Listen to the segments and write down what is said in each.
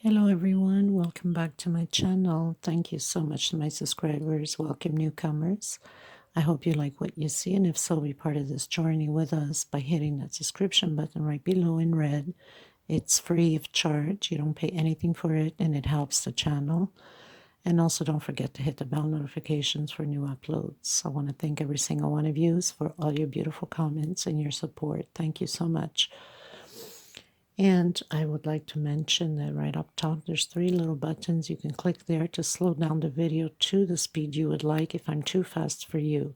Hello everyone, welcome back to my channel. Thank you so much to my subscribers. Welcome newcomers. I hope you like what you see, and if so, be part of this journey with us by hitting that subscription button right below in red. It's free of charge. You don't pay anything for it, and it helps the channel. And also don't forget to hit the bell notifications for new uploads. I want to thank every single one of you for all your beautiful comments and your support. Thank you so much. And I would like to mention that right up top, there's 3 little buttons. You can click there to slow down the video to the speed you would like if I'm too fast for you.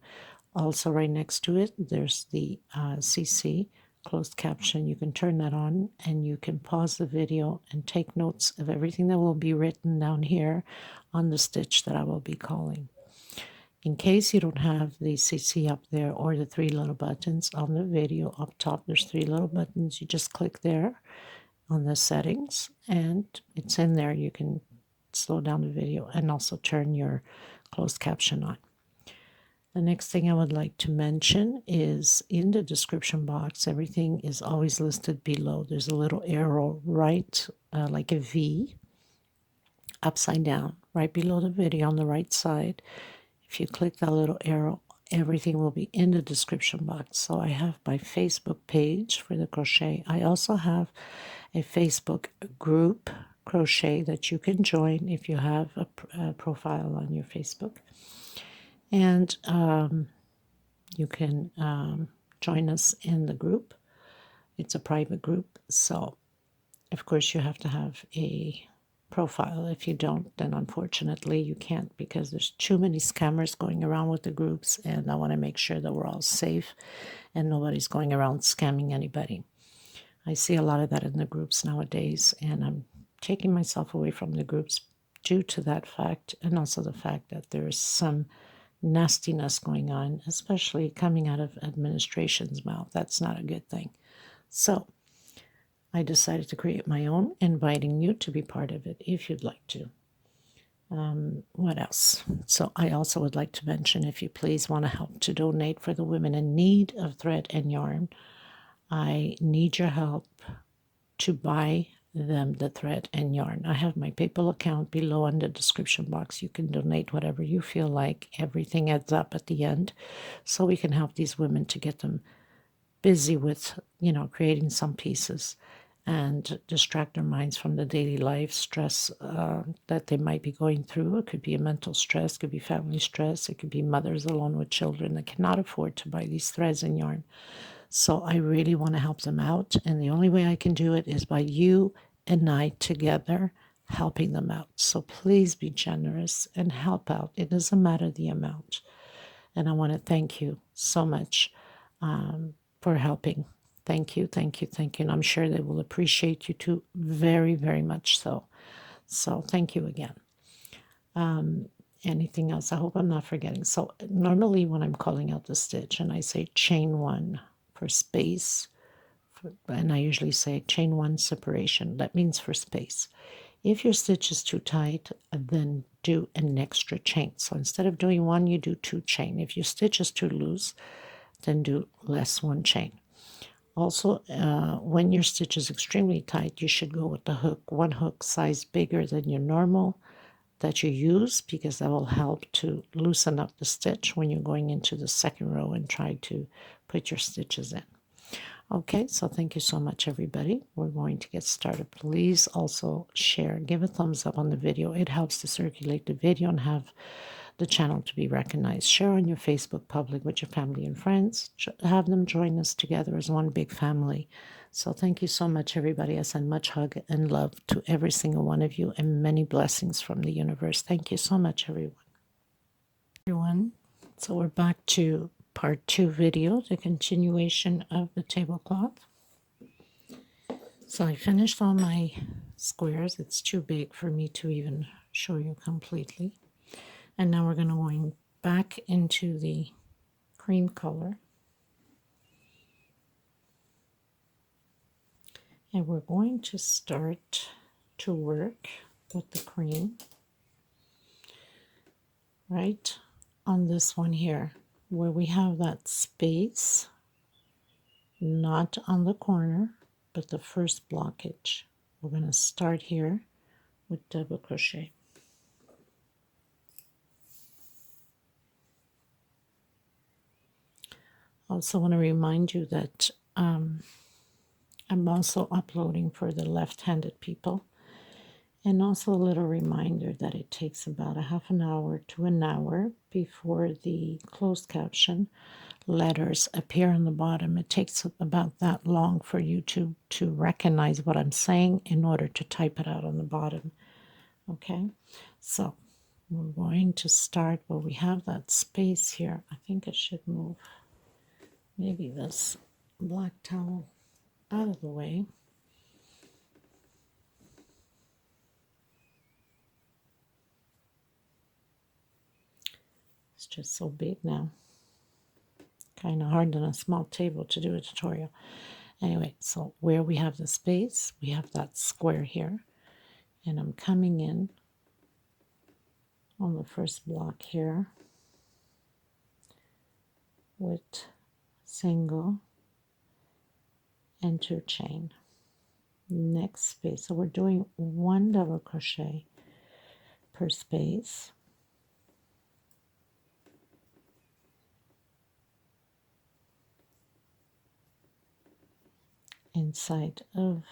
Also, right next to it, there's the CC, closed caption. You can turn that on and you can pause the video and take notes of everything that will be written down here on the stitch that I will be calling. In case you don't have the CC up there or the 3 little buttons on the video up top, there's 3 little buttons. You just click there on the settings and it's in there. You can slow down the video and also turn your closed caption on. The next thing I would like to mention is in the description box, everything is always listed below. There's a little arrow right, like a V, upside down, right below the video on the right side. If you click that little arrow, everything will be in the description box. So I have my Facebook page for the crochet. I also have a Facebook group, crochet, that you can join if you have a profile on your Facebook. And you can join us in the group. It's a private group. So, of course, you have to have a profile. If you don't, then unfortunately you can't, because there's too many scammers going around with the groups, and I want to make sure that we're all safe and nobody's going around scamming anybody. I see a lot of that in the groups nowadays, and I'm taking myself away from the groups due to that fact, and also the fact that there is some nastiness going on, especially coming out of administration's mouth. That's not a good thing. So I decided to create my own, inviting you to be part of it if you'd like to. What else? So I also would like to mention, if you please want to help to donate for the women in need of thread and yarn, I need your help to buy them the thread and yarn. I have my PayPal account below in the description box. You can donate whatever you feel like. Everything adds up at the end, so we can help these women to get them busy with, creating some pieces and distract their minds from the daily life stress that they might be going through. It could be a mental stress, it could be family stress, it could be mothers alone with children that cannot afford to buy these threads and yarn. So I really want to help them out, and the only way I can do it is by you and I together helping them out. So please be generous and help out. It doesn't matter the amount. And I want to thank you so much for helping. Thank you, thank you, thank you. And I'm sure they will appreciate you too, very, very much so. So thank you again. Anything else? I hope I'm not forgetting. So normally when I'm calling out the stitch and I say chain 1 for space, and I usually say chain 1 separation, that means for space. If your stitch is too tight, then do an extra chain. So instead of doing 1, you do 2 chain. If your stitch is too loose, then do less 1 chain. Also, when your stitch is extremely tight, you should go with the hook, 1 hook size bigger than your normal that you use, because that will help to loosen up the stitch when you're going into the second row and try to put your stitches in. Okay, so thank you so much, everybody. We're going to get started. Please also share, give a thumbs up on the video. It helps to circulate the video and have the channel to be recognized. Share on your Facebook public with your family and friends. Have them join us together as one big family. So thank you so much, everybody. I send much hug and love to every single one of you, and many blessings from the universe. Thank you so much, everyone. So we're back to part 2 video, the continuation of the tablecloth. So I finished all my squares. It's too big for me to even show you completely. And now we're going to go back into the cream color. And we're going to start to work with the cream right on this one here, where we have that space, not on the corner, but the first blockage. We're going to start here with double crochet. I also want to remind you that I'm also uploading for the left-handed people. And also a little reminder that it takes about a half an hour to an hour before the closed caption letters appear on the bottom. It takes about that long for YouTube to recognize what I'm saying in order to type it out on the bottom. Okay, so we're going to start where we have that space here. I think it should move maybe this black towel out of the way. It's just so big now. Kind of hard on a small table to do a tutorial. Anyway, so where we have the space, we have that square here. And I'm coming in on the first block here with single and 2 chain. Next space, so we're doing 1 double crochet per space. Inside of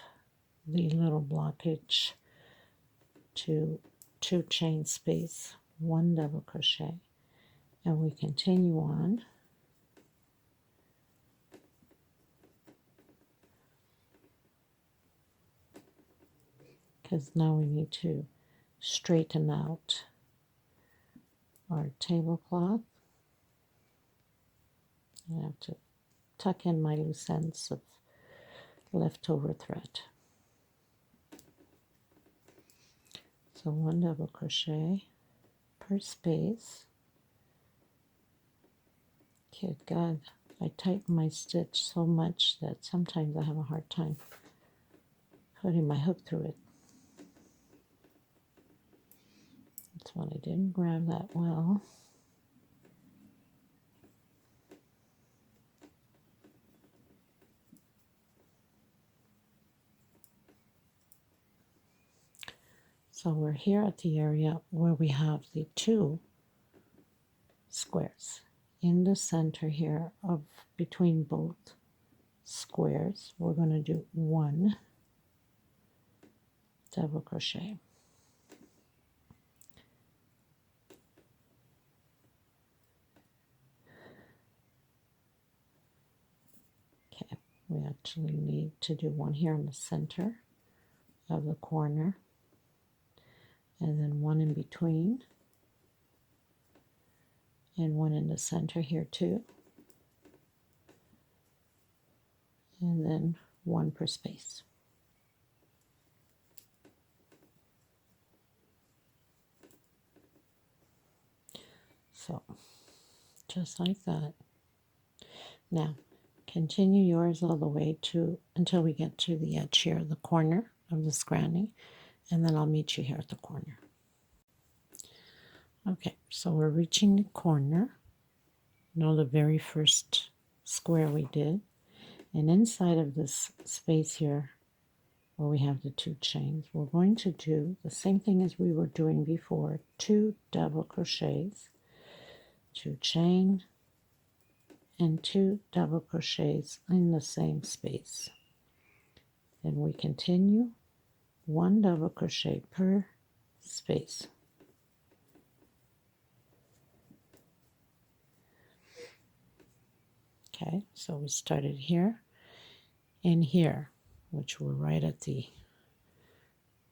the little blockage to 2 chain space, 1 double crochet, and we continue on because now we need to straighten out our tablecloth. I have to tuck in my loose ends of leftover thread. So 1 double crochet per space. Good God, I tighten my stitch so much that sometimes I have a hard time putting my hook through it. That's when I didn't grab that well. So we're here at the area where we have the 2 squares. In the center here of between both squares, we're going to do 1 double crochet. Okay, we actually need to do 1 here in the center of the corner, and then 1 in between, and 1 in the center here too, and then 1 per space. So just like that. Now continue yours all the way to until we get to the edge here, the corner of this granny, and then I'll meet you here at the corner. Okay, so we're reaching the corner, the very first square we did, and inside of this space here where we have the 2 chains, we're going to do the same thing as we were doing before, 2 double crochets, 2 chain, and 2 double crochets in the same space. Then we continue 1 double crochet per space. Okay, so we started here and here, which were right at the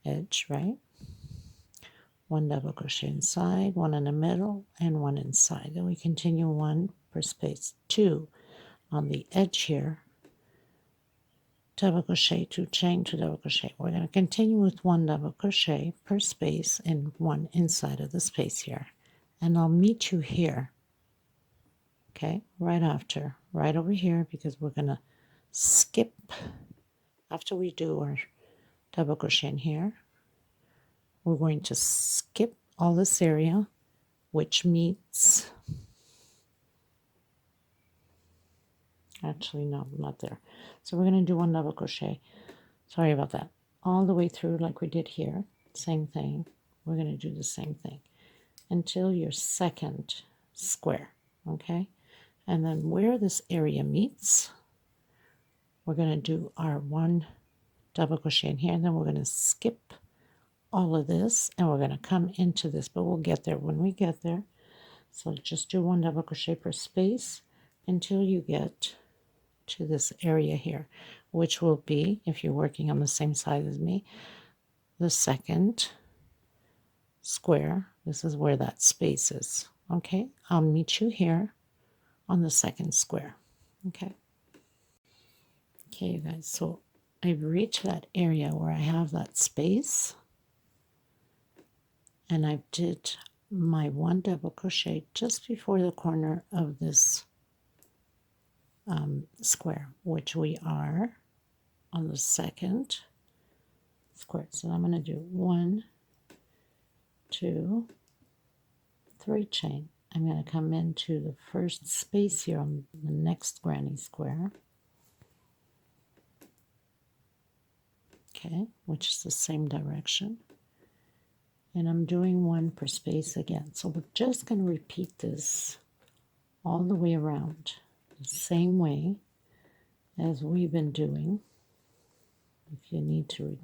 edge, right? 1 double crochet inside, 1 in the middle, and 1 inside. Then we continue 1 per space, 2 on the edge here, double crochet, 2 chain, 2 double crochet. We're going to continue with 1 double crochet per space and 1 inside of the space here. And I'll meet you here, okay, right after, right over here, because we're going to skip after we do our double crochet in here. We're going to skip all this area, which meets, actually no, not there. So we're going to do 1 double crochet, sorry about that, all the way through like we did here. same thing. We're going to do the same thing until your second square, okay? And then where this area meets, we're going to do our 1 double crochet in here, and then we're going to skip all of this and we're going to come into this, but we'll get there when we get there. So just do 1 double crochet per space until you get to this area here, which will be, if you're working on the same side as me, the second square. This is where that space is. Okay, I'll meet you here on the second square. Okay, you guys, so I've reached that area where I have that space, and I did my 1 double crochet just before the corner of this square, which we are on the second square. So I'm going to do 1, 2, 3 chain. I'm going to come into the first space here on the next granny square, okay, which is the same direction, and I'm doing 1 per space again. So we're just going to repeat this all the way around the same way as we've been doing. If you need to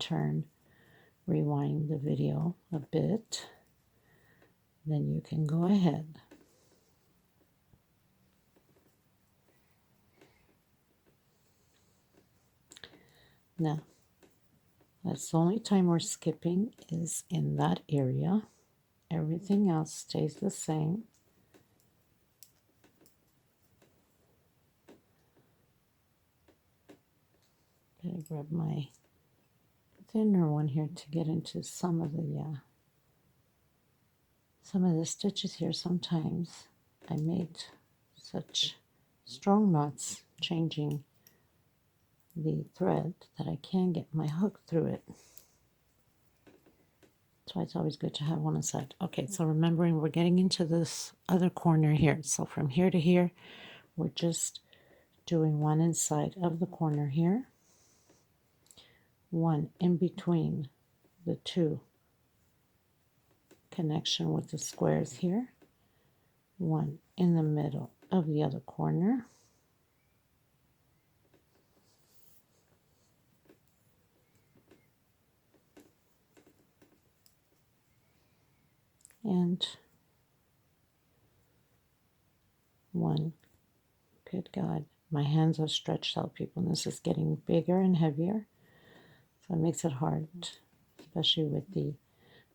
rewind the video a bit, then you can go ahead. Now, that's the only time we're skipping is in that area. Everything else stays the same. Gotta grab my thinner one here to get into some of the stitches here. Sometimes I made such strong knots changing the thread that I can't get my hook through it. That's why it's always good to have one aside. Okay, so remembering we're getting into this other corner here. So from here to here, we're just doing 1 inside of the corner here, 1 in between the 2 connection with the squares here, 1 in the middle of the other corner, and 1. Good God, my hands are stretched out, people, and this is getting bigger and heavier, so it makes it hard, especially with the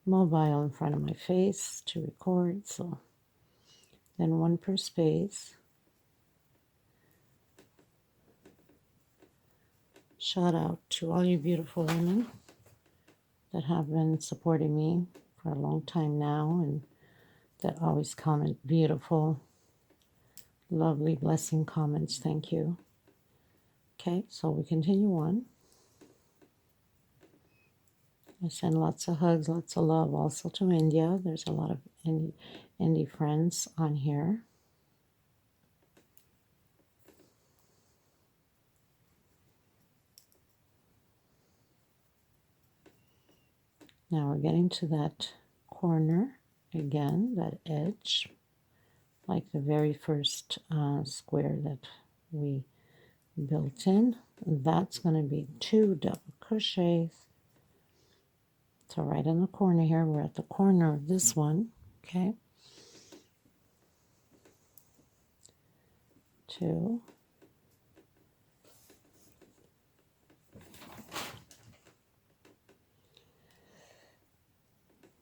mobile in front of my face to record. So then 1 per space. Shout out to all you beautiful women that have been supporting me for a long time now, and that always comment beautiful, lovely, blessing comments. Thank you. Okay, so we continue on. I send lots of hugs, lots of love also to India. There's a lot of Indie friends on here. Now we're getting to that corner again, that edge, like the very first square that we built in. That's going to be 2 double crochets. So right in the corner here, we're at the corner of this one, okay? 2,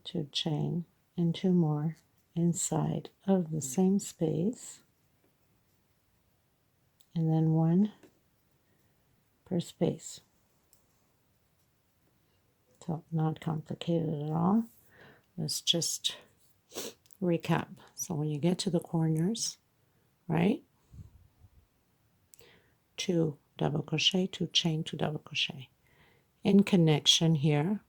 2 chain, and 2 more inside of the same space, and then 1 per space. So not complicated at all. Let's just recap. So when you get to the corners, right, 2 double crochet, 2 chain, 2 double crochet. In connection here,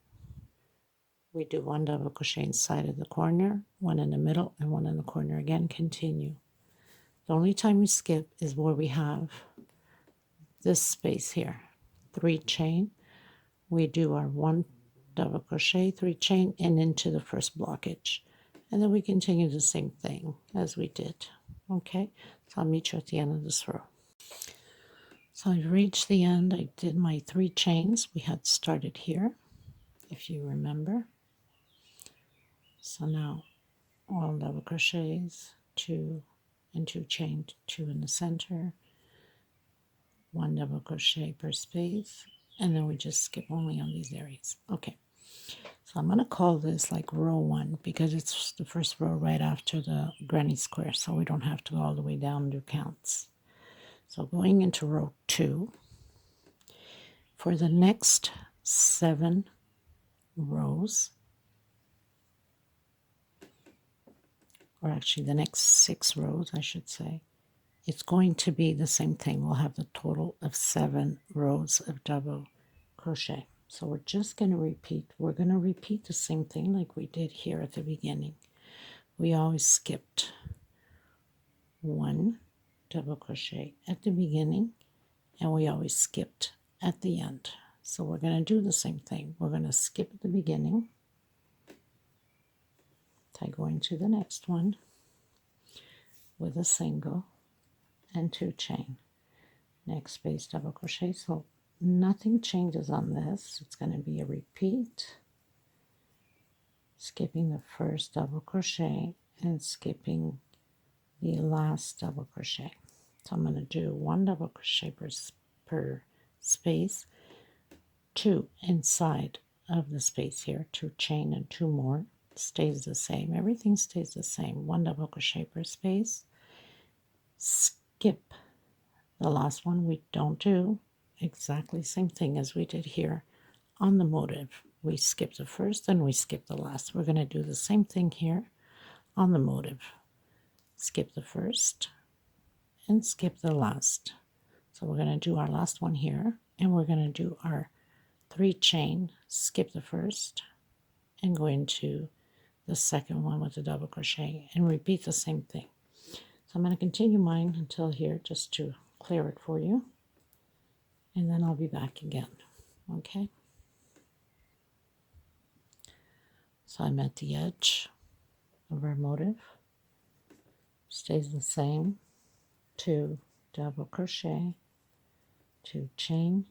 we do 1 double crochet inside of the corner, 1 in the middle, and 1 in the corner again. Continue. The only time we skip is where we have this space here, 3 chain. We do our 1 double crochet, 3 chain, and into the first blockage. And then we continue the same thing as we did. Okay, so I'll meet you at the end of this row. So I reached the end. I did my 3 chains. We had started here, if you remember. So now all double crochets, 2 and 2 chain, 2 in the center, 1 double crochet per space, and then we just skip only on these areas. Okay, so I'm going to call this like row 1 because it's the first row right after the granny square, so we don't have to go all the way down and do counts. So going into row 2, for the next 7 rows, or actually the next 6 rows, I should say, it's going to be the same thing. We'll have the total of 7 rows of double crochet. So we're just going to repeat. We're going to repeat the same thing like we did here at the beginning. We always skipped 1 double crochet at the beginning, and we always skipped at the end. So we're going to do the same thing. We're going to skip at the beginning, go into the next one with a single and 2 chain. Next space double crochet. So nothing changes on this. It's going to be a repeat, skipping the first double crochet and skipping the last double crochet. So I'm going to do 1 double crochet per space, 2 inside of the space here, 2 chain and 2 more. Stays the same. Everything stays the same. 1 double crochet per space. Skip the last one. We don't do exactly the same thing as we did here on the motif. We skip the first and we skip the last. We're going to do the same thing here on the motif. Skip the first and skip the last. So we're going to do our last one here, and we're going to do our 3 chain, skip the first, and go into the second one with the double crochet and repeat the same thing. So I'm going to continue mine until here just to clear it for you, and then I'll be back again. Okay, so I'm at the edge of our motif. Stays the same. 2 double crochet, 2 chain,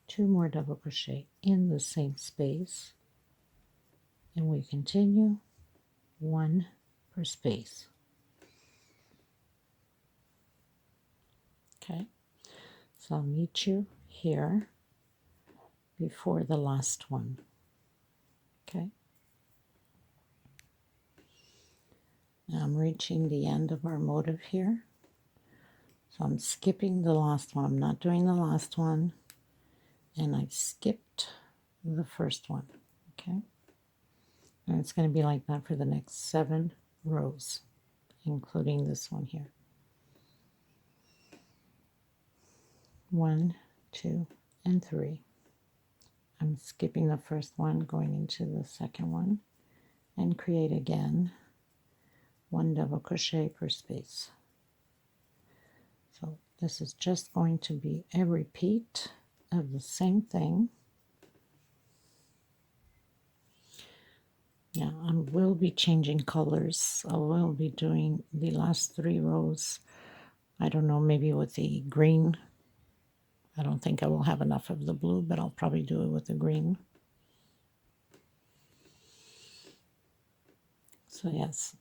2 more double crochet in the same space, and we continue 1 per space. Okay, so I'll meet you here before the last one. Okay, now I'm reaching the end of our motif here, so I'm skipping the last one. I'm not doing the last one, and I've skipped the first one. Okay, and it's going to be like that for the next 7 rows, including this one here. 1, 2, and 3. I'm skipping the first one, going into the second one, and create again 1 double crochet per space. So this is just going to be a repeat of the same thing. Now I will be changing colors. I will be doing the last 3 rows, I don't know, maybe with the green. I don't think I will have enough of the blue, but I'll probably do it with the green. So yes,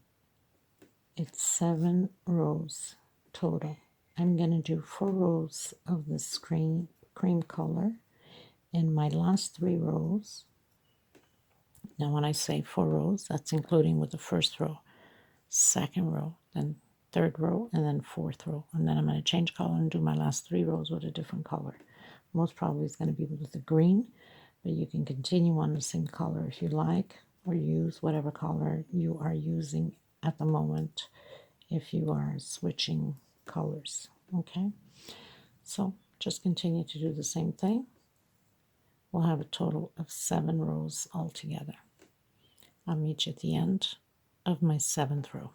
it's 7 rows total. I'm going to do 4 rows of this cream color in my last 3 rows. Now when I say 4 rows, that's including with the first row, second row, then third row, and then fourth row. And then I'm going to change color and do my last 3 rows with a different color. Most probably it's going to be with the green, but you can continue on the same color if you like, or use whatever color you are using at the moment if you are switching colors. Okay, so just continue to do the same thing. We'll have a total of 7 rows altogether. I'll meet you at the end of my 7th row.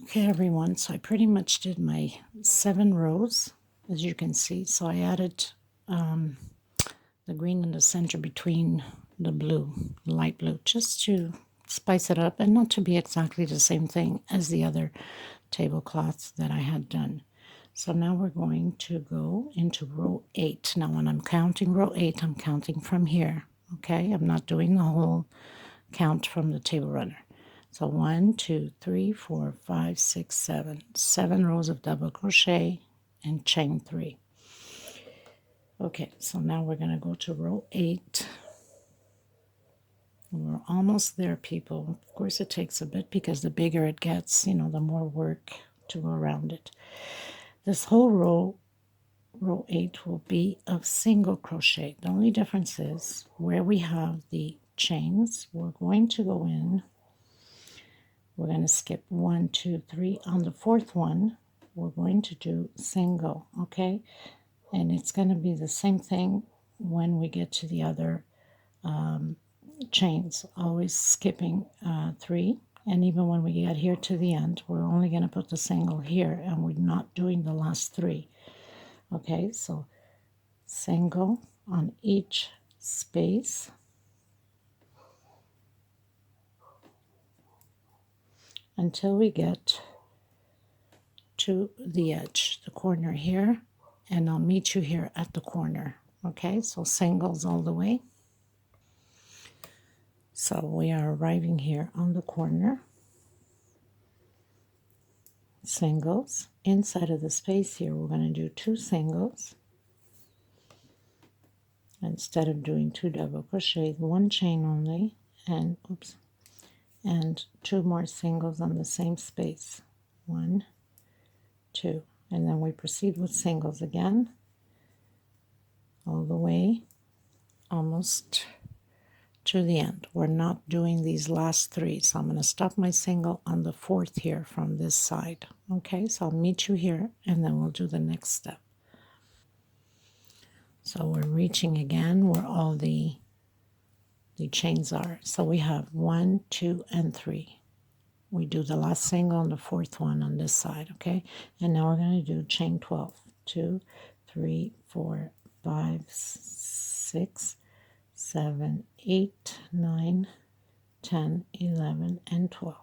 Okay everyone, so I pretty much did my 7 rows, as you can see. So I added the the green in the center between the blue, light blue, just to spice it up and not to be exactly the same thing as the other tablecloths that I had done. So now we're going to go into row 8. Now when I'm counting row 8, I'm counting from here. Okay, I'm not doing the whole count from the table runner. So 1, 2, 3, 4, 5, 6, 7. 7 rows of double crochet and chain 3. Okay, so now we're going to go to row 8. We're almost there, people. Of course, it takes a bit because the bigger it gets, the more work to go around it. This whole row 8, will be of single crochet. The only difference is where we have the chains, we're going to go in, we're going to skip 1, 2, 3. On the fourth one, we're going to do single, okay? And it's going to be the same thing when we get to the other chains, always skipping 3. And even when we get here to the end, we're only going to put the single here and we're not doing the last 3. Okay, so single on each space until we get to the edge, the corner here, and I'll meet you here at the corner. Okay, so singles all the way. So we are arriving here on the corner. Singles. Inside of the space here, we're going to do 2 singles. Instead of doing 2 double crochets, 1 chain only, and oops, and 2 more singles on the same space. 1, 2, and then we proceed with singles again, all the way, almost to the end. We're not doing these last 3, so I'm going to stop my single on the 4th here from this side. Okay, so I'll meet you here, and then we'll do the next step. So we're reaching again where all the chains are. So we have 1, 2, and 3. We do the last single on the 4th one on this side, okay? And now we're going to do chain 12. 2, 3, 4, 5, 6, 7, 8, 9, 10, 11, and 12.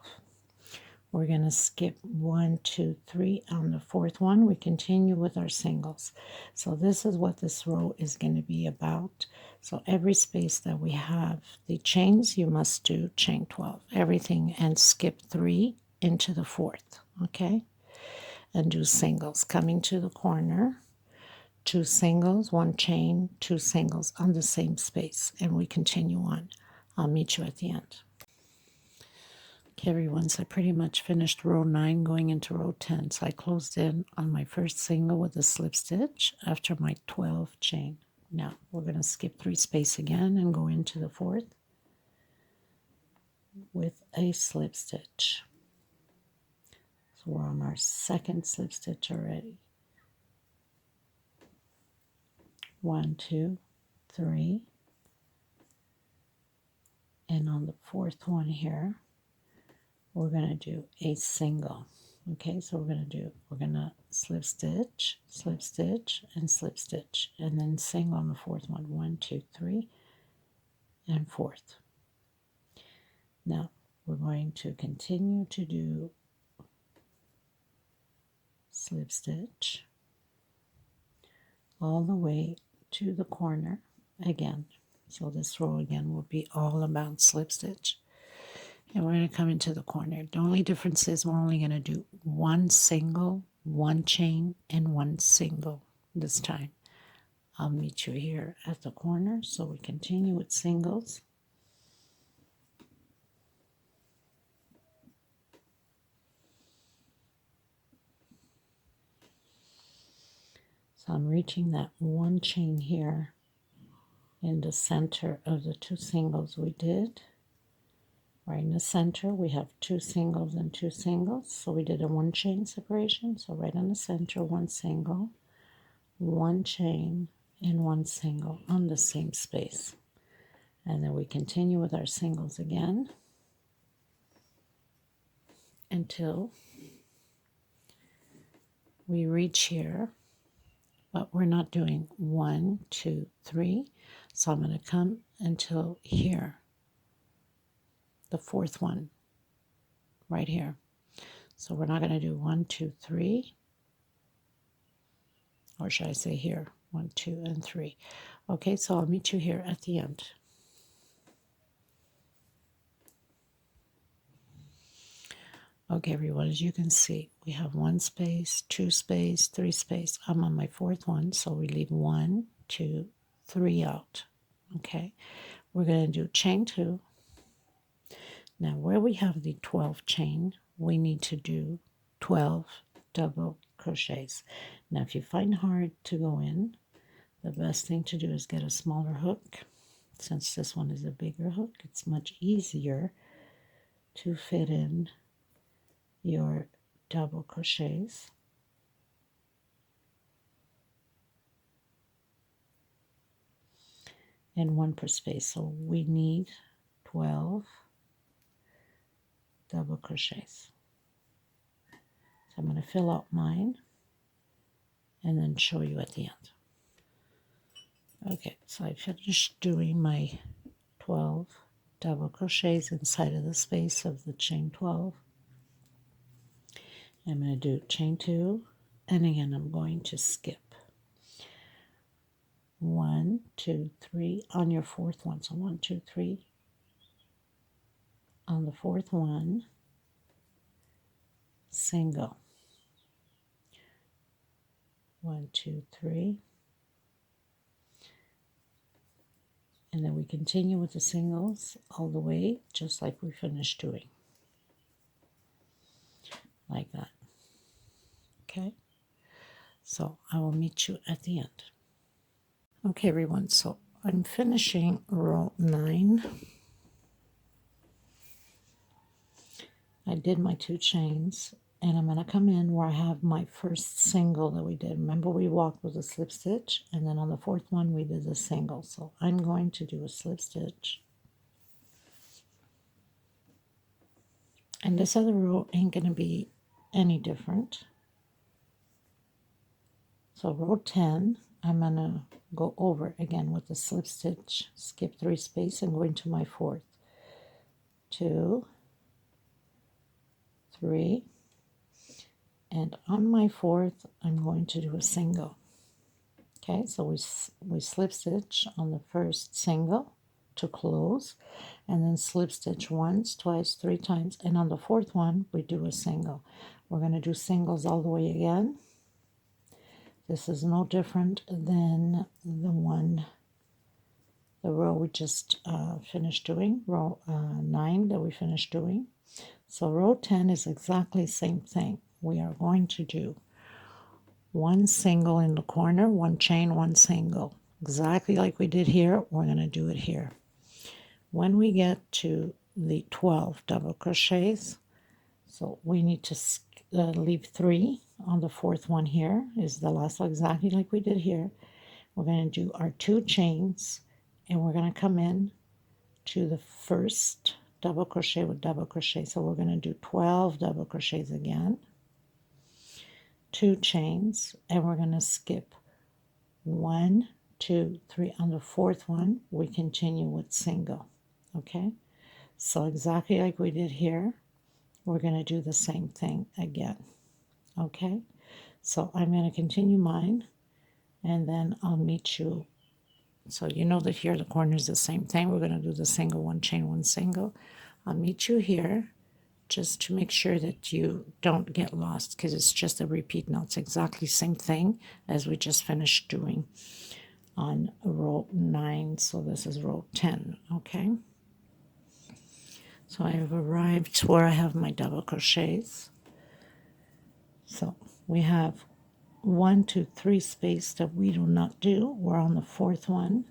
We're going to skip 1, 2, 3 on the 4th one. We continue with our singles. So this is what this row is going to be about. So every space that we have the chains, you must do chain 12. Everything, and skip 3 into the 4th, okay? And do singles. Coming to the corner, 2 singles, 1 chain, 2 singles on the same space. And we continue on. I'll meet you at the end. Okay, everyone, so I pretty much finished row 9 going into row 10. So I closed in on my first single with a slip stitch after my 12 chain. Now we're going to skip 3 space again and go into the 4th with a slip stitch. So we're on our 2nd slip stitch already. 1, 2, 3. And on the 4th one here, we're going to do a single. Okay, so we're going to slip stitch, and slip stitch, and then single on the 4th one. 1, 2, 3, and 4th. Now we're going to continue to do slip stitch all the way to the corner again. So this row again will be all about slip stitch. And we're going to come into the corner. The only difference is we're only going to do 1 single, 1 chain, and 1 single this time. I'll meet you here at the corner. So we continue with singles. So I'm reaching that 1 chain here in the center of the 2 singles we did. Right in the center, we have 2 singles and 2 singles. So we did a 1 chain separation. So right in the center, 1 single, 1 chain, and 1 single on the same space. And then we continue with our singles again until we reach here but we're not doing 1, 2, 3. So I'm going to come until here, the fourth one right here. So we're not going to do 1, 2, 3, or should I say here, 1, 2, and 3. Okay, so I'll meet you here at the end. Okay, everyone, as you can see, we have 1 space, 2 space, 3 space. I'm on my fourth one, so we leave 1, 2, 3 out. Okay, we're going to do chain 2. Now, where we have the 12 chain, we need to do 12 double crochets. Now, if you find hard to go in, the best thing to do is get a smaller hook. Since this one is a bigger hook, it's much easier to fit in your double crochets. And 1 per space. So we need 12 double crochets. So I'm going to fill out mine and then show you at the end. Okay, so I finished doing my 12 double crochets inside of the space of the chain 12. I'm going to do chain 2, and again I'm going to skip 1, 2, 3 on your fourth one. So 1, 2, 3 on the fourth one, single. 1, 2, 3. And then we continue with the singles all the way, just like we finished doing. Like that. Okay? So I will meet you at the end. Okay, everyone, so I'm finishing row 9. I did my 2 chains, and I'm going to come in where I have my first single that we did. Remember, we walked with a slip stitch, and then on the fourth one we did the single. So I'm going to do a slip stitch. And this other row ain't going to be any different. So row 10, I'm going to go over again with the slip stitch, skip 3 space, and go into my fourth. 2, 3, and on my fourth, I'm going to do a single. Okay, so we slip stitch on the first single to close, and then slip stitch once, twice, 3 times, and on the fourth one, we do a single. We're going to do singles all the way again. This is no different than the row we just finished doing, row 9 that we finished doing. So row 10 is exactly the same thing. We are going to do 1 single in the corner, 1 chain, 1 single. Exactly like we did here, we're going to do it here. When we get to the 12 double crochets, so we need to leave 3 on the fourth one. Here is the last one, exactly like we did here. We're going to do our 2 chains, and we're going to come in to the first double crochet with double crochet. So we're going to do 12 double crochets again, 2 chains, and we're going to skip 1, 2, 3 on the fourth one. We continue with single. Okay, so exactly like we did here, we're going to do the same thing again. Okay, so I'm going to continue mine, and then I'll meet you. So you know that here the corner is the same thing. We're going to do the single, 1 chain, 1 single. I'll meet you here just to make sure that you don't get lost, because it's just a repeat. Now it's exactly the same thing as we just finished doing on row 9. So this is row 10. Okay, so I have arrived where I have my double crochets. So we have 1, 2, 3 space that we do not do. We're on the fourth one.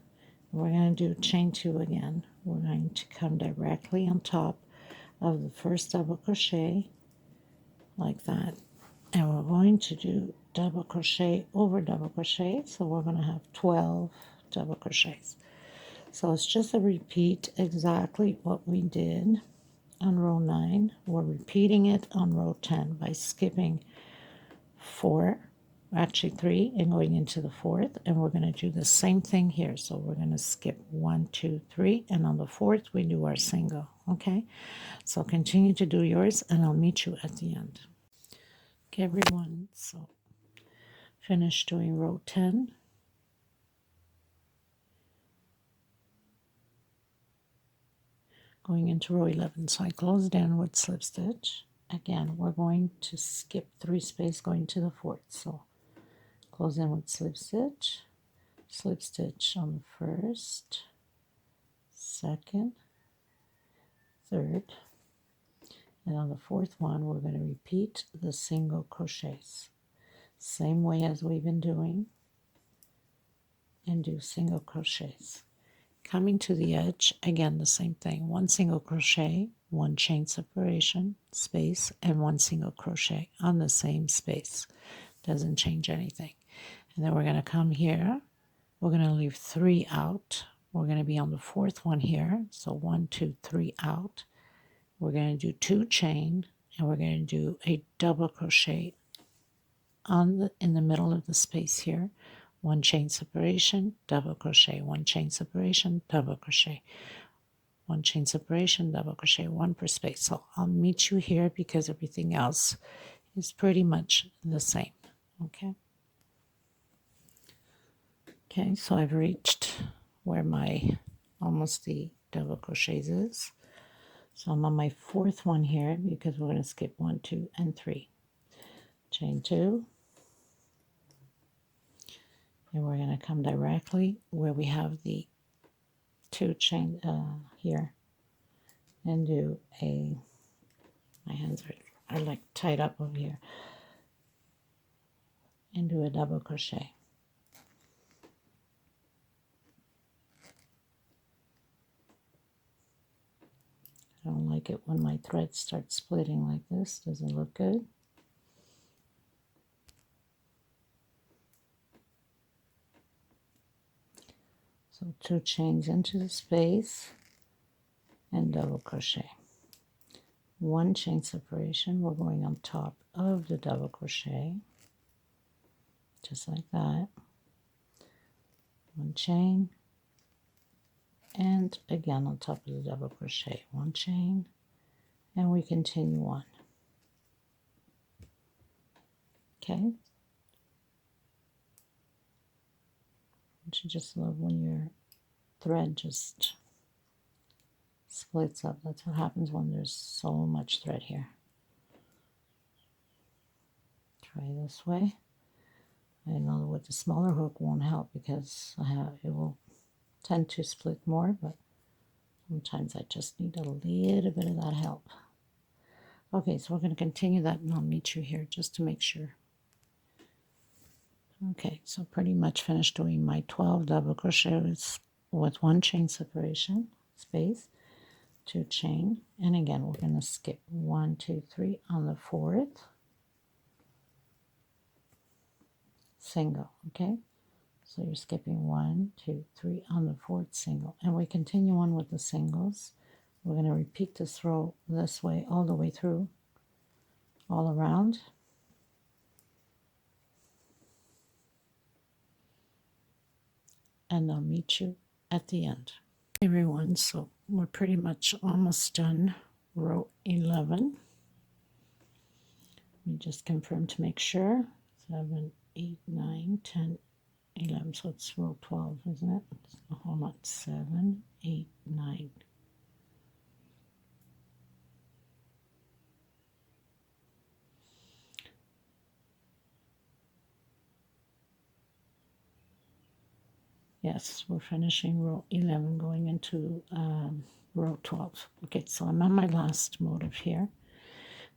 We're going to do chain 2 again. We're going to come directly on top of the first double crochet like that, and we're going to do double crochet over double crochet. So we're going to have 12 double crochets. So it's just a repeat, exactly what we did on row 9. We're repeating it on row 10 by skipping 4 actually 3, and going into the 4th, and we're going to do the same thing here. So we're going to skip 1, 2, 3, and on the 4th we do our single. Okay, so continue to do yours, and I'll meet you at the end. Okay, everyone, so finish doing row 10. Going into row 11, so I close downward slip stitch. Again, we're going to skip 3 space going to the 4th. So close inward slip stitch on the 1st, 2nd, 3rd, and on the 4th one we're going to repeat the single crochets. Same way as we've been doing, and do single crochets. Coming to the edge, again the same thing. 1 single crochet, 1 chain separation, space, and 1 single crochet on the same space. Doesn't change anything. And then we're going to come here. We're going to leave 3 out. We're going to be on the 4th one here. So 1, 2, 3 out. We're going to do 2 chain, and we're going to do a double crochet in the middle of the space here. 1 chain separation, double crochet, 1 chain separation, double crochet, 1 chain separation, double crochet, 1 per space. So I'll meet you here because everything else is pretty much the same. Okay. Okay, so I've reached where my almost the double crochets is. So I'm on my 4th one here because we're going to skip 1, 2, and 3. Chain 2. And we're going to come directly where we have the 2 chain here, and do my hands are like tied up over here, and do a double crochet. I don't like it when my threads start splitting like this. Doesn't look good. So 2 chains into the space and double crochet. 1 chain separation. We're going on top of the double crochet, just like that. 1 chain, and again on top of the double crochet. 1 chain, and we continue on. Okay. Don't you just love when your thread just splits up? That's what happens when there's so much thread here. Try this way. I know with the smaller hook won't help because it will tend to split more, but sometimes I just need a little bit of that help. Okay, so we're going to continue that, and I'll meet you here just to make sure. Okay, so pretty much finished doing my 12 double crochets with 1 chain separation, space, 2 chain, and again we're going to skip 1, 2, 3 on the 4th, single. Okay, so you're skipping 1, 2, 3 on the 4th single, and we continue on with the singles. We're going to repeat this row this way all the way through, all around. And I'll meet you at the end. Everyone, so we're pretty much almost done row 11. Let me just confirm to make sure. 7, 8, 9, 10, 11. So it's row 12, isn't it? So hold on. 7, 8, 9. Yes, we're finishing row 11, going into row 12. Okay, so I'm on my last motif here.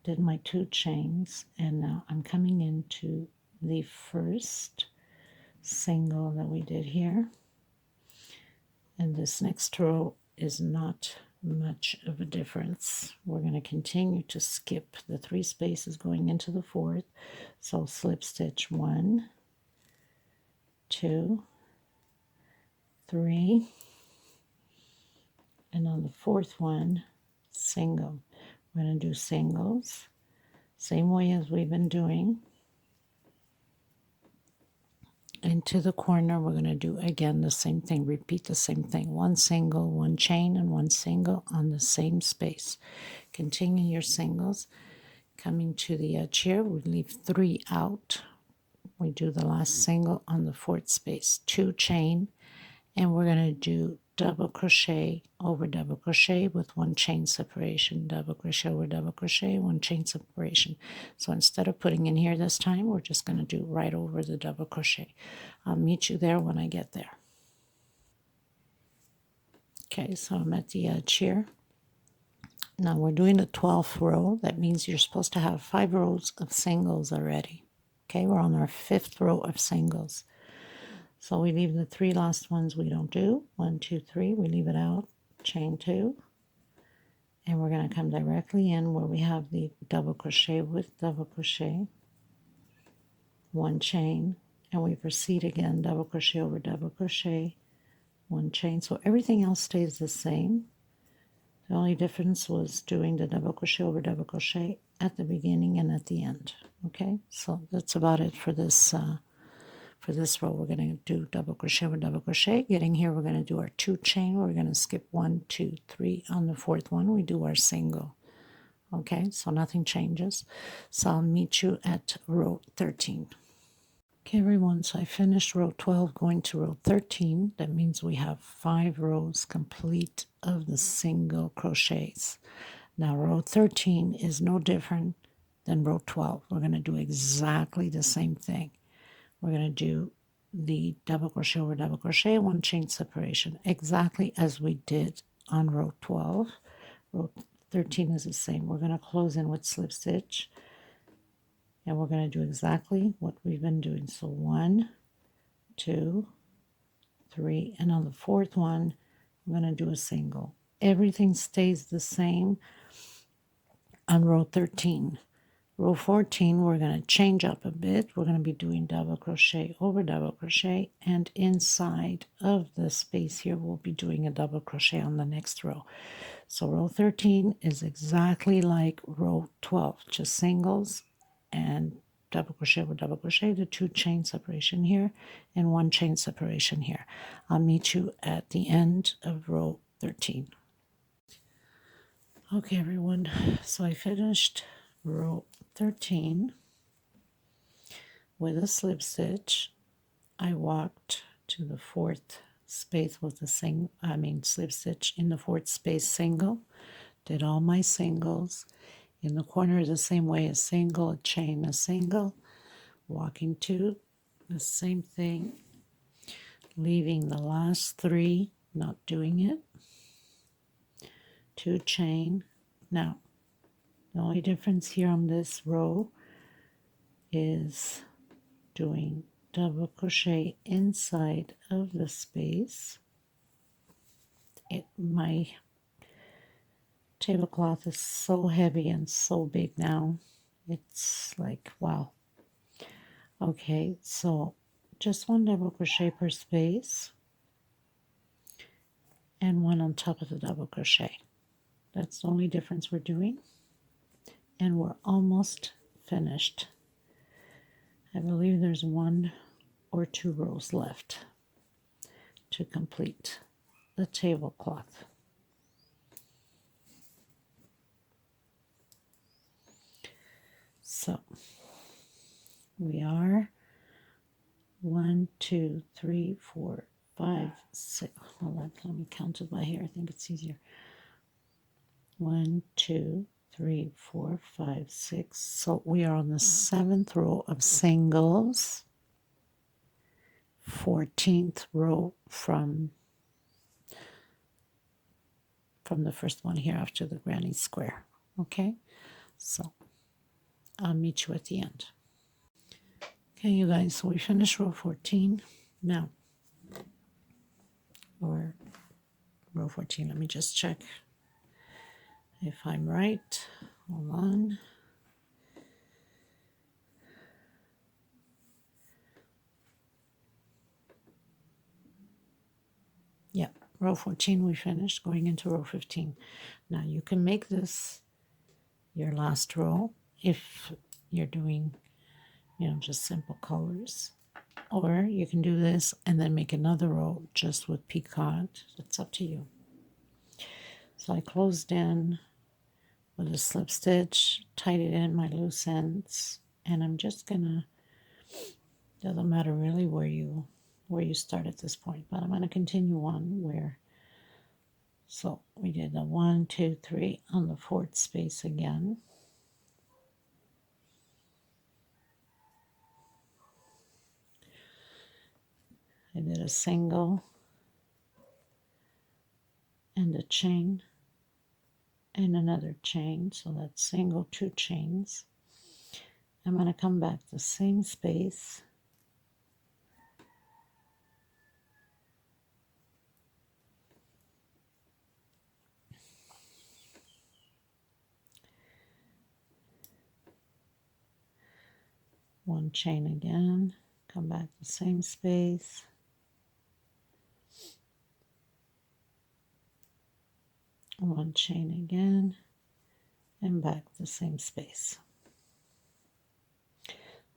Did my 2 chains, and now I'm coming into the first single that we did here. And this next row is not much of a difference. We're going to continue to skip the 3 spaces going into the 4th. So slip stitch 1, 2, 3, and on the 4th one, single. We're going to do singles, same way as we've been doing. into the corner. We're going to do again the same thing, repeat the same thing, one single, one chain, and one single on the same space. Continue your singles. Coming to the edge here, we leave 3 out. We do the last single on the 4th space, 2 chain, and we're going to do double crochet over double crochet with 1 chain separation, double crochet over double crochet, 1 chain separation. So instead of putting in here this time, we're just going to do right over the double crochet. I'll meet you there when I get there. Okay, so I'm at the edge here. Now we're doing the 12th row. That means you're supposed to have 5 rows of singles already. Okay, we're on our 5th row of singles. So we leave the 3 last ones we don't do. 1, 2, 3, we leave it out, chain 2. And we're going to come directly in where we have the double crochet with double crochet, 1 chain, and we proceed again, double crochet over double crochet, 1 chain. So everything else stays the same. The only difference was doing the double crochet over double crochet at the beginning and at the end. Okay, so that's about it for this row. We're going to do double crochet over double crochet. Getting here, we're going to do our 2 chain. We're going to skip 1, 2, 3. On the 4th one, we do our single. Okay, so nothing changes. So I'll meet you at row 13. Okay, everyone, so I finished row 12 going to row 13. That means we have 5 rows complete of the single crochets. Now row 13 is no different than row 12. We're going to do exactly the same thing. We're going to do the double crochet over double crochet, 1 chain separation, exactly as we did on row 12. Row 13 is the same. We're going to close in with slip stitch, and we're going to do exactly what we've been doing. So 1, 2, 3, and on the 4th one, I'm going to do a single. Everything stays the same on row 13. Row 14, we're going to change up a bit. We're going to be doing double crochet over double crochet, and inside of the space here, we'll be doing a double crochet on the next row. So row 13 is exactly like row 12, just singles and double crochet over double crochet, the 2 chain separation here and 1 chain separation here. I'll meet you at the end of row 13. Okay, everyone, so I finished row 13 with a slip stitch. I walked to the 4th space with the slip stitch in the 4th space single, did all my singles in the corner the same way, a single, a chain, a single, walking to the same thing, leaving the last 3, not doing it, 2 chain. Now the only difference here on this row is doing double crochet inside of the space. My tablecloth is so heavy and so big now. It's like, wow. Okay, so just 1 double crochet per space and 1 on top of the double crochet. That's the only difference we're doing. And we're almost finished. I believe there's 1 or 2 rows left to complete the tablecloth. So we are 1, 2, 3, 4, 5, 6. Hold on, let me count it by here. I think it's easier. 1, 2, 3, 4, 5, 6. So we are on the 7th row of singles, 14th row from the first one here after the granny square. Okay, so I'll meet you at the end. Okay, you guys, so we finished row 14 now, or row 14. Let me just check if I'm right. Hold on. Yeah, row 14 we finished, going into row 15. Now you can make this your last row if you're doing, just simple colors. Or you can do this and then make another row just with picot. It's up to you. So I closed in with a slip stitch, tied it in my loose ends, and I'm just gonna, doesn't matter really where you start at this point, but I'm gonna continue on where, so we did a 1, 2, 3 on the 4th space again. I did a single and a chain and another chain, so that's single, 2 chains. I'm going to come back the same space, one chain again, come back the same space, one chain again, and back the same space.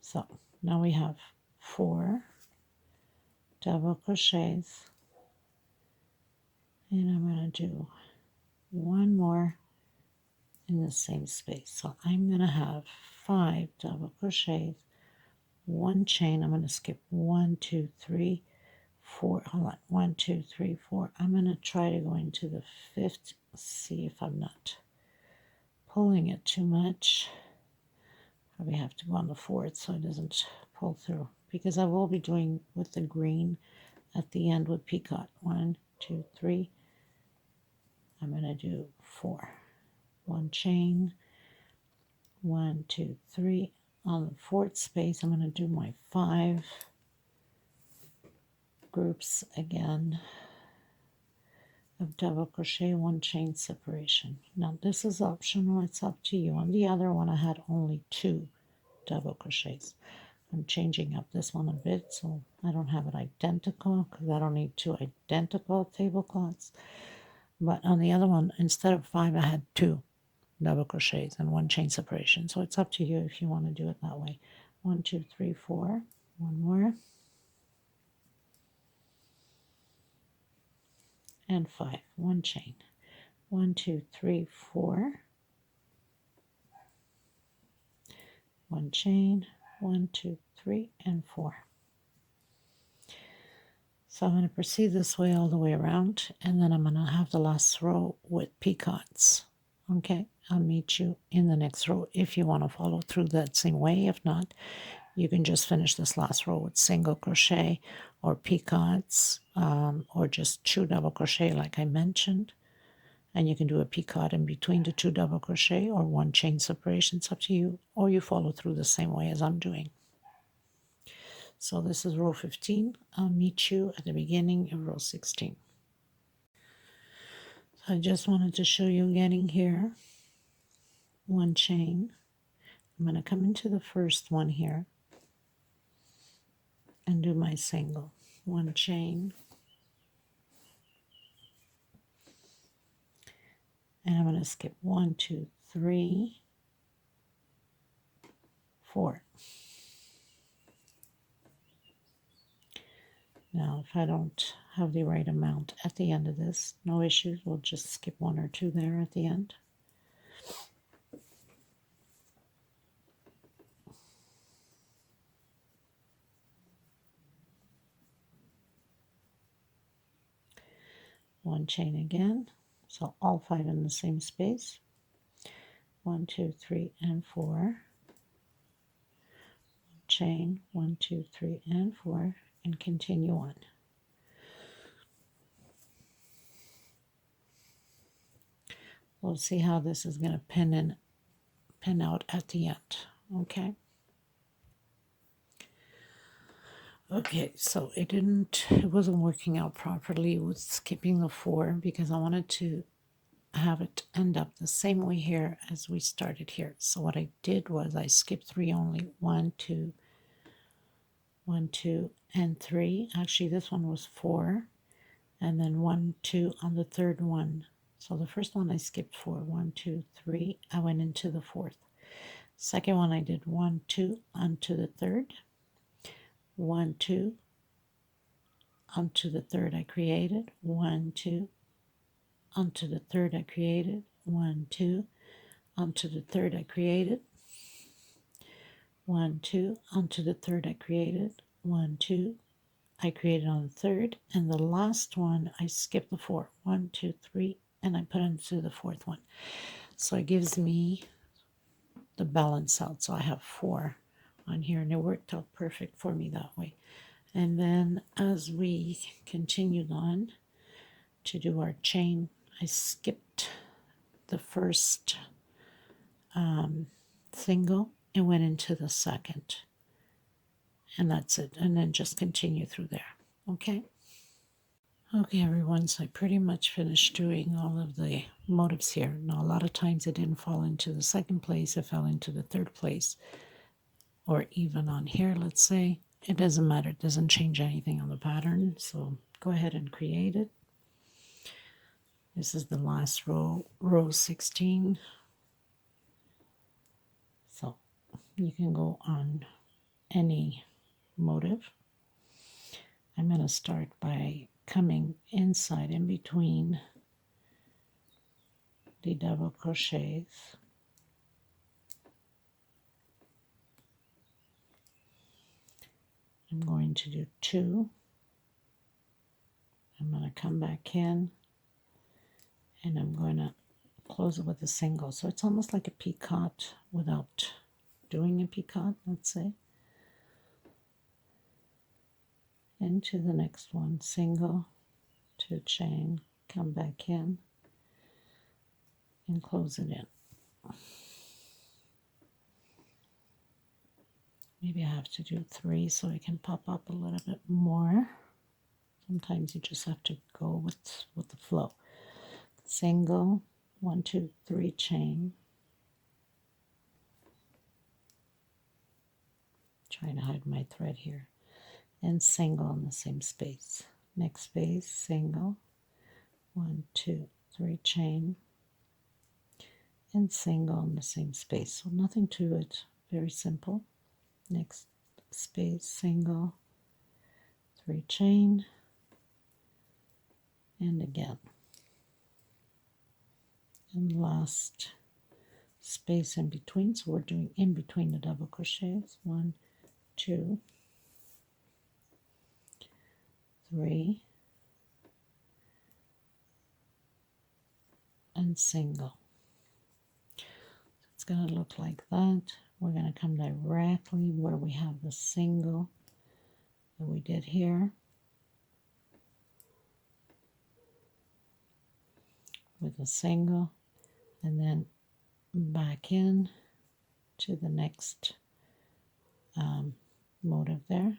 So now we have 4 double crochets, and I'm going to do one more in the same space. So I'm going to have 5 double crochets, one chain. I'm going to skip 1, 2, 3, 4. Hold on, 1, 2, 3, 4. I'm going to try to go into the 5th. See if I'm not pulling it too much. Probably have to go on the 4th so it doesn't pull through, because I will be doing with the green at the end with picot. 1, 2, 3. I'm going to do 4. One chain, 1, 2, 3. On the 4th space, I'm going to do my 5 groups again of double crochet, one chain separation. Now this is optional, it's up to you. On the other one I had only 2 double crochets. I'm changing up this one a bit so I don't have it identical, because I don't need 2 identical tablecloths. But on the other one, instead of 5, I had 2 double crochets and one chain separation. So it's up to you if you want to do it that way. 1, 2, 3, 4. One more. And 5. One chain. 1, 2, 3, 4. One chain. 1, 2, 3, and 4. So I'm going to proceed this way all the way around, and then I'm going to have the last row with picots. Okay, I'll meet you in the next row if you want to follow through that same way. If not, you can just finish this last row with single crochet or picots, or just 2 double crochet like I mentioned. And you can do a picot in between the 2 double crochet or one chain separation. It's up to you, or you follow through the same way as I'm doing. So this is row 15. I'll meet you at the beginning of row 16. So I just wanted to show you getting here. One chain. I'm going to come into the first one here and do my single. One chain. And I'm going to skip 1, 2, 3, 4. Now, if I don't have the right amount at the end of this, no issues. We'll just skip 1 or 2 there at the end. One chain again. So all 5 in the same space. 1, 2, 3, and 4. Chain 1, 2, 3, and 4, and continue on. We'll see how this is going to pin out at the end. Okay. Okay, so it wasn't working out properly with skipping the 4, because I wanted to have it end up the same way here as we started here. So what I did was I skipped 3 only. 1, 2, 1, 2, and 3. Actually, this one was 4, and then 1, 2 on the third one. So the first one I skipped 4. 1, 2, 3. I went into the 4th. Second one I did 1, 2 onto the 3rd. 1, 2, onto the third I created, 1, 2, onto the third I created, 1, 2, onto the third I created, 1, 2, onto the third I created, 1, 2, I created on the third, and the last one I skipped the 4, 1, 2, 3, and I put into the fourth one. So it gives me the balance out. So I have 4 on here, and it worked out perfect for me that way. And then as we continued on to do our chain, I skipped the first single and went into the second. And that's it. And then just continue through there. Okay? Okay, everyone, so I pretty much finished doing all of the motifs here. Now, a lot of times it didn't fall into the second place, it fell into the third place. Or even on here, let's say. It doesn't matter, it doesn't change anything on the pattern. So go ahead and create it. This is the last row, row 16. So you can go on any motif. I'm going to start by coming inside in between the double crochets. I'm going to do 2. I'm going to come back in and I'm going to close it with a single. So it's almost like a picot without doing a picot, let's say. Into the next one, single, 2 chain, come back in and close it in. Maybe I have to do 3 so it can pop up a little bit more. Sometimes you just have to go with the flow. Single, 1, 2, 3 chain. Trying to hide my thread here. And single in the same space. Next space, single, 1, 2, 3 chain, and single in the same space. So nothing to it, very simple. Next space, single, 3 chain, and again. And last space in between, so we're doing in between the double crochets, 1, 2, 3, and single. It's going to look like that. We're going to come directly where we have the single that we did here with a single, and then back in to the next motif there,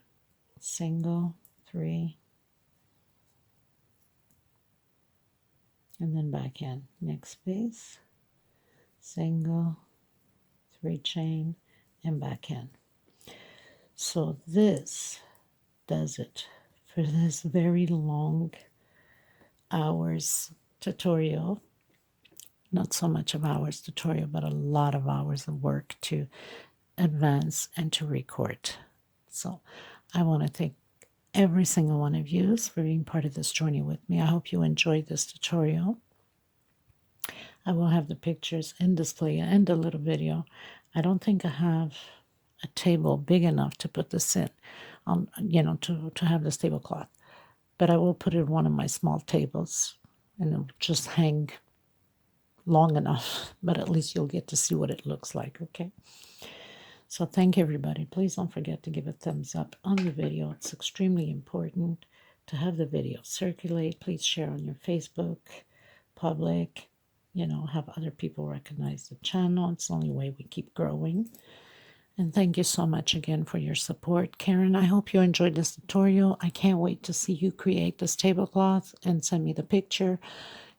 single, 3, and then back in. Next space, single, 3 chain, and back in. So this does it for this very long hours tutorial. Not so much of hours tutorial, but a lot of hours of work to advance and to record. So I want to thank every single one of you for being part of this journey with me. I hope you enjoyed this tutorial. I will have the pictures in display and a little video. I don't think I have a table big enough to put this in, to have this tablecloth. But I will put it in one of my small tables and it'll just hang long enough, but at least you'll get to see what it looks like, okay? So thank everybody. Please don't forget to give a thumbs up on the video. It's extremely important to have the video circulate. Please share on your Facebook, public, have other people recognize the channel. It's the only way we keep growing. And thank you so much again for your support. Karen, I hope you enjoyed this tutorial. I can't wait to see you create this tablecloth and send me the picture.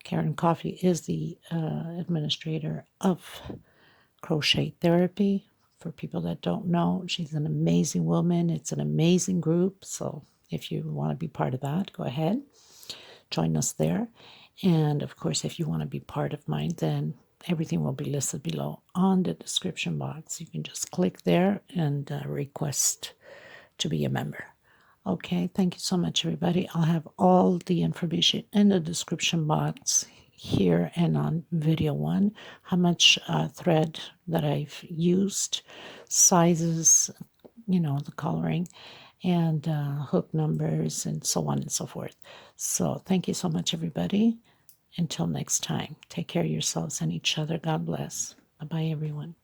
Karen Coffey is the administrator of Crochet Therapy. For people that don't know, she's an amazing woman. It's an amazing group. So if you want to be part of that, go ahead. Join us there. And of course, if you want to be part of mine, then everything will be listed below on the description box. You can just click there and request to be a member. Okay, thank you so much, everybody. I'll have all the information in the description box here and on video 1, how much thread that I've used, sizes, the coloring, and hook numbers, and so on and so forth. So thank you so much, everybody. Until next time, take care of yourselves and each other. God bless. Bye-bye, everyone.